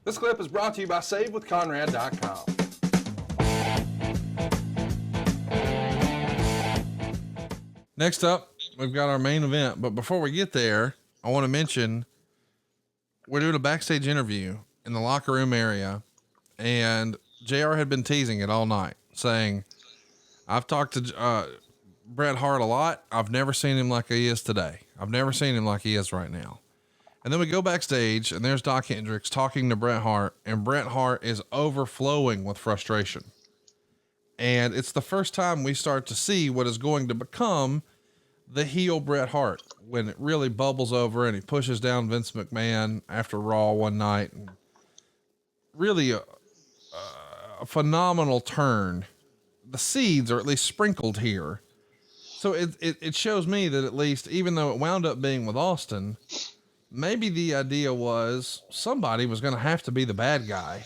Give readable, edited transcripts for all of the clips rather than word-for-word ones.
This clip is brought to you by SaveWithConrad.com. Next up, we've got our main event. But before we get there, I want to mention we're doing a backstage interview in the locker room area. And JR had been teasing it all night, saying, I've talked to Bret Hart a lot. I've never seen him like he is today. I've never seen him like he is right now. And then we go backstage and there's Doc Hendricks talking to Bret Hart, and Bret Hart is overflowing with frustration. And it's the first time we start to see what is going to become the heel Bret Hart, when it really bubbles over and he pushes down Vince McMahon after Raw one night. And really a phenomenal turn. The seeds are at least sprinkled here. So it shows me that at least, even though it wound up being with Austin, maybe the idea was somebody was going to have to be the bad guy.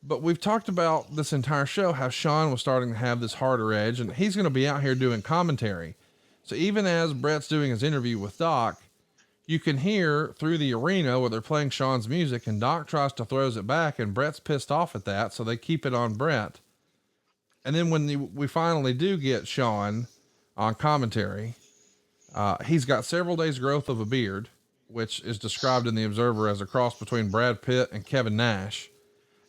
But we've talked about this entire show, how Shawn was starting to have this harder edge, and he's going to be out here doing commentary. So even as Bret's doing his interview with Doc, you can hear through the arena where they're playing Shawn's music, and Doc tries to throws it back, and Bret's pissed off at that. So they keep it on Bret. And then when we finally do get Shawn on commentary, he's got several days growth of a beard, which is described in the Observer as a cross between Brad Pitt and Kevin Nash.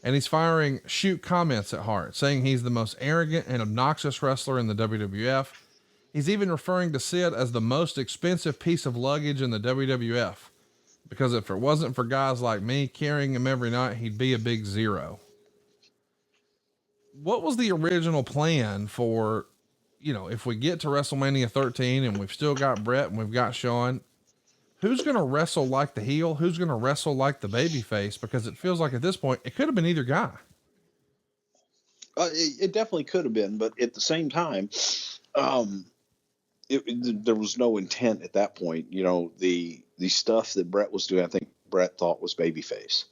And he's firing shoot comments at Hart, saying he's the most arrogant and obnoxious wrestler in the WWF. He's even referring to Sid as the most expensive piece of luggage in the WWF, because if it wasn't for guys like me carrying him every night, he'd be a big zero. What was the original plan for, if we get to WrestleMania 13 and we've still got Bret and we've got Shawn, who's going to wrestle like the heel? Who's going to wrestle like the babyface? Because it feels like at this point, it could have been either guy. It definitely could have been, but at the same time, there was no intent at that point. The stuff that Bret was doing, I think Bret thought was babyface,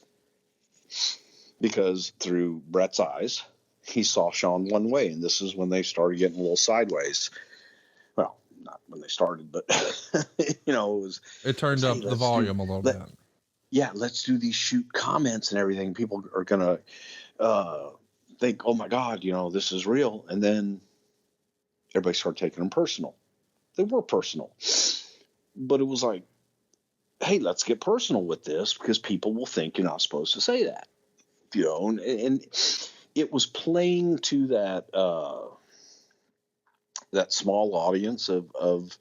because through Bret's eyes, he saw Shawn one way, and this is when they started getting a little sideways. Well, not when they started, but it turned up the volume a little bit. Yeah. Let's do these shoot comments and everything. People are going to, think, oh my God, this is real. And then everybody started taking them personal. They were personal, but it was like, hey, let's get personal with this, because people will think you're not supposed to say that, and it was playing to that small audience of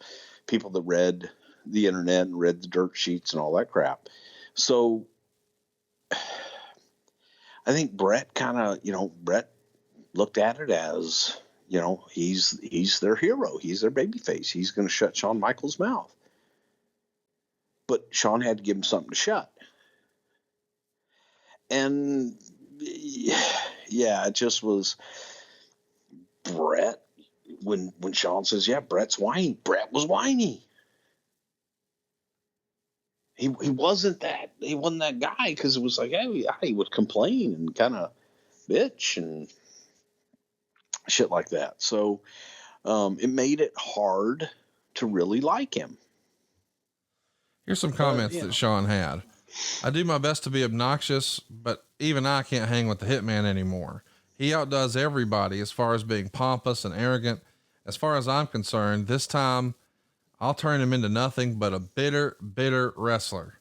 people that read the internet and read the dirt sheets and all that crap. So I think Bret Bret looked at it as, he's their hero. He's their babyface. He's going to shut Shawn Michaels' mouth. But Shawn had to give him something to shut. And yeah, it just was Bret. When Shawn says, yeah, Bret's whiny, Bret was whiny. He wasn't that guy, because it was like, hey, he would complain and kind of bitch and shit like that. So it made it hard to really like him. Here's some comments that Shawn had. I do my best to be obnoxious, but even I can't hang with the Hitman anymore. He outdoes everybody as far as being pompous and arrogant. As far as I'm concerned, this time I'll turn him into nothing but a bitter, bitter wrestler.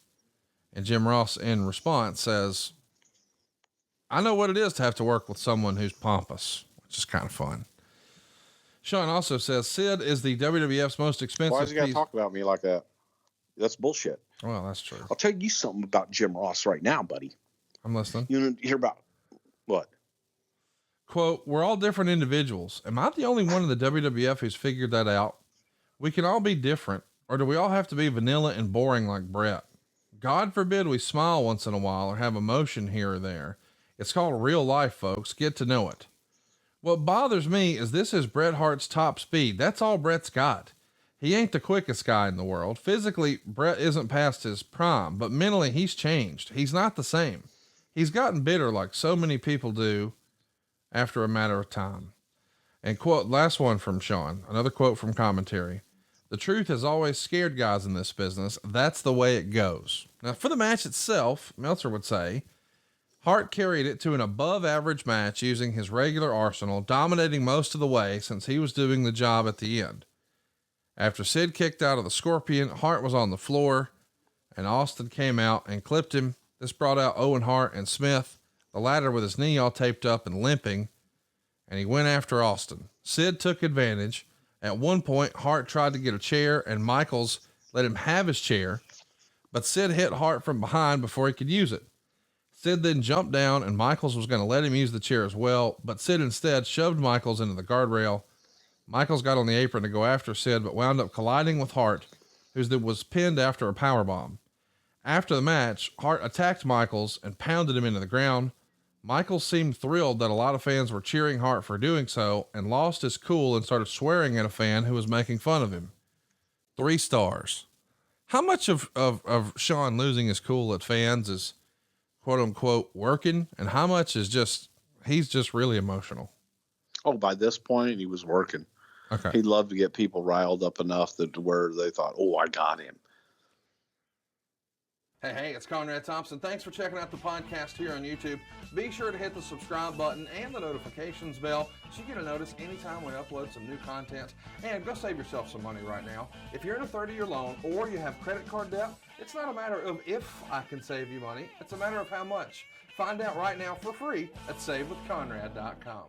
And Jim Ross in response says, I know what it is to have to work with someone who's pompous, which is kind of fun. Shawn also says Sid is the WWF's most expensive. Why is he got to talk about me like that? That's bullshit. Well, that's true. I'll tell you something about Jim Ross right now, buddy. I'm listening. You hear about what? Quote, we're all different individuals. Am I the only one in the WWF who's figured that out? We can all be different, or do we all have to be vanilla and boring like Bret? God forbid we smile once in a while or have emotion here or there. It's called real life, folks. Get to know it. What bothers me is this is Bret Hart's top speed. That's all Bret's got. He ain't the quickest guy in the world. Physically, Bret isn't past his prime, but mentally he's changed. He's not the same. He's gotten bitter like so many people do after a matter of time. And quote, last one from Shawn, another quote from commentary. The truth has always scared guys in this business. That's the way it goes. Now for the match itself, Meltzer would say, Hart carried it to an above average match using his regular arsenal, dominating most of the way since he was doing the job at the end. After Sid kicked out of the Scorpion, Hart was on the floor and Austin came out and clipped him. This brought out Owen Hart and Smith, the latter with his knee all taped up and limping, and he went after Austin. Sid took advantage. At one point, Hart tried to get a chair and Michaels let him have his chair, but Sid hit Hart from behind before he could use it. Sid then jumped down and Michaels was going to let him use the chair as well, but Sid instead shoved Michaels into the guardrail. Michaels got on the apron to go after Sid, but wound up colliding with Hart, who was pinned after a powerbomb. After the match, Hart attacked Michaels and pounded him into the ground. Michaels seemed thrilled that a lot of fans were cheering Hart for doing so and lost his cool and started swearing at a fan who was making fun of him. 3 stars. How much of Shawn losing his cool at fans is quote unquote working, and how much is he's just really emotional? Oh, by this point he was working. Okay. He loved to get people riled up enough that where they thought, oh, I got him. Hey, it's Conrad Thompson. Thanks for checking out the podcast here on YouTube. Be sure to hit the subscribe button and the notifications bell so you get a notice anytime we upload some new content. And go save yourself some money right now. If you're in a 30-year loan or you have credit card debt, it's not a matter of if I can save you money. It's a matter of how much. Find out right now for free at SaveWithConrad.com.